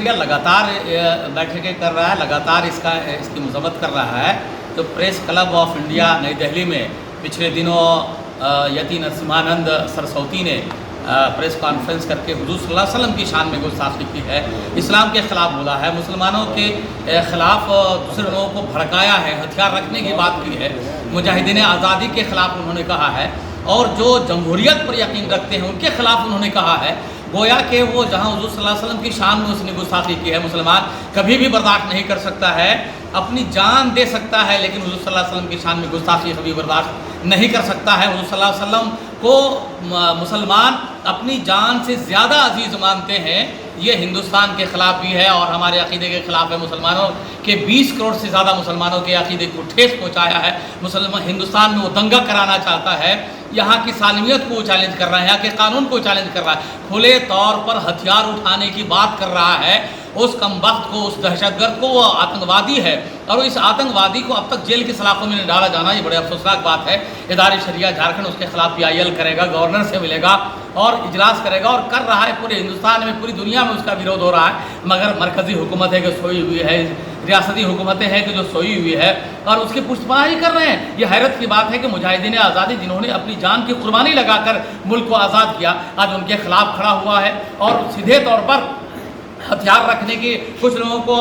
India لگاتار بیٹھکیں کر رہا ہے، لگاتار اس کی مذمت کر رہا ہے. تو پریس کلب آف انڈیا نئی دہلی میں پچھلے دنوں یتی نرسمہانند سرسوتی نے پریس کانفرنس کر کے حضور صلی اللہ علیہ وسلم کی شان میں گستاخی کی ہے، اسلام کے خلاف بولا ہے، مسلمانوں کے خلاف دوسرے لوگوں کو بھڑکایا ہے، ہتھیار رکھنے کی بات کی ہے، مجاہدین آزادی کے خلاف انہوں نے کہا ہے، اور جو جمہوریت پر یقین رکھتے ہیں ان کے خلاف انہوں نے کہا ہے. گویا کہ وہ جہاں حضور صلی اللہ علیہ وسلم کی شان میں اس نے گستاخی کی ہے، مسلمان کبھی بھی برداشت نہیں کر سکتا ہے، اپنی جان دے سکتا ہے لیکن حضور صلی اللہ علیہ وسلم کی شان میں گستاخی کبھی برداشت نہیں کر سکتا ہے. حضور صلی اللہ علیہ وسلم کو مسلمان اپنی جان سے زیادہ عزیز مانتے ہیں. یہ ہندوستان کے خلاف بھی ہے اور ہمارے عقیدے کے خلاف ہے. مسلمانوں کے 20 کروڑ سے زیادہ مسلمانوں کے عقیدے کو ٹھیس پہنچایا ہے. ہندوستان میں وہ دنگا کرانا چاہتا ہے، یہاں کی سالمیت کو چیلنج کر رہا ہے، یہاں کے قانون کو چیلنج کر رہا ہے، کھلے طور پر ہتھیار اٹھانے کی بات کر رہا ہے. اس کمبخت کو، اس دہشت گرد کو، وہ آتنکوادی ہے اور اس آتنکوادی کو اب تک جیل کی سلاخوں میں ڈالا جانا یہ بڑے افسوسناک بات ہے. ادارے شریعہ جھارکھنڈ اس کے خلاف PIL کرے گا، گورنر سے ملے گا اور اجلاس کرے گا اور کر رہا ہے. پورے ہندوستان میں، پوری دنیا میں اس کا ویرودھ ہو رہا ہے، مگر مرکزی حکومت ہے کہ سوئی ہوئی ہے، ریاستی حکومتیں ہیں کہ جو سوئی ہوئی ہے اور اس کی پشت پناہی کر رہے ہیں. یہ حیرت کی بات ہے کہ مجاہدین آزادی جنہوں نے اپنی جان کی قربانی لگا کر ملک کو آزاد کیا، آج ان کے خلاف کھڑا ہوا ہے اور سیدھے طور پر ہتھیار رکھنے کی کچھ لوگوں کو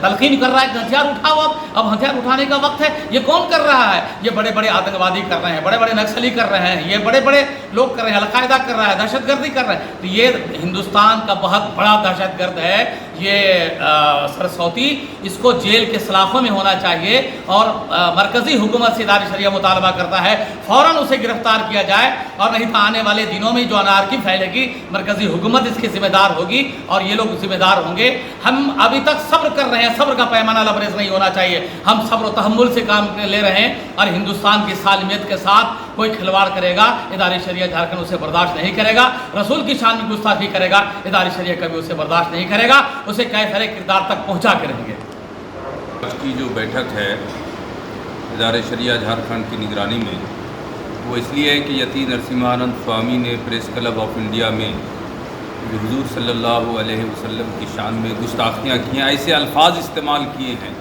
تلقین کر رہا ہے کہ ہتھیار اٹھاؤ. اب ہتھیار اٹھانے کا وقت ہے. یہ کون کر رہا ہے؟ یہ بڑے بڑے آتنکوادی کر رہے ہیں، بڑے بڑے نکسلی کر رہے ہیں، یہ بڑے بڑے لوگ کر رہے ہیں، القاعدہ کر رہا ہے، دہشت گردی کر رہے ہیں. تو یہ ہندوستان کا بہت بڑا دہشت گرد ہے. یہ سرسوتی، اس کو جیل کے سلاخوں میں ہونا چاہیے اور مرکزی حکومت سے ادارے شریعہ مطالبہ کرتا ہے فوراً اسے گرفتار کیا جائے، اور نہیں تو آنے والے دنوں میں جو انارکی پھیلے گی مرکزی حکومت اس کی ذمہ دار ہوگی اور یہ لوگ ذمہ دار ہوں گے. ہم ابھی تک صبر کر رہے ہیں، صبر کا پیمانہ لبریز نہیں ہونا چاہیے. ہم صبر و تحمل سے کام لے رہے ہیں اور ہندوستان کی سالمیت کے ساتھ کوئی کھلواڑ کرے گا، ادارے شریعہ جھارکھنڈ اسے برداشت نہیں کرے گا. رسول کی شان میں گستاخی کرے گا، ادارے شریعہ کبھی اسے برداشت نہیں کرے گا. اسے کیفر کردار تک پہنچا کے رہیں گے. آج کی جو بیٹھک ہے ادارے شریعہ جھارکھنڈ کی نگرانی میں، وہ اس لیے ہے کہ یتی نرسمہانند سوامی نے پریس کلب آف انڈیا میں حضور صلی اللہ علیہ وسلم کی شان میں گستاخیاں کی ہیں، ایسے الفاظ استعمال کیے ہیں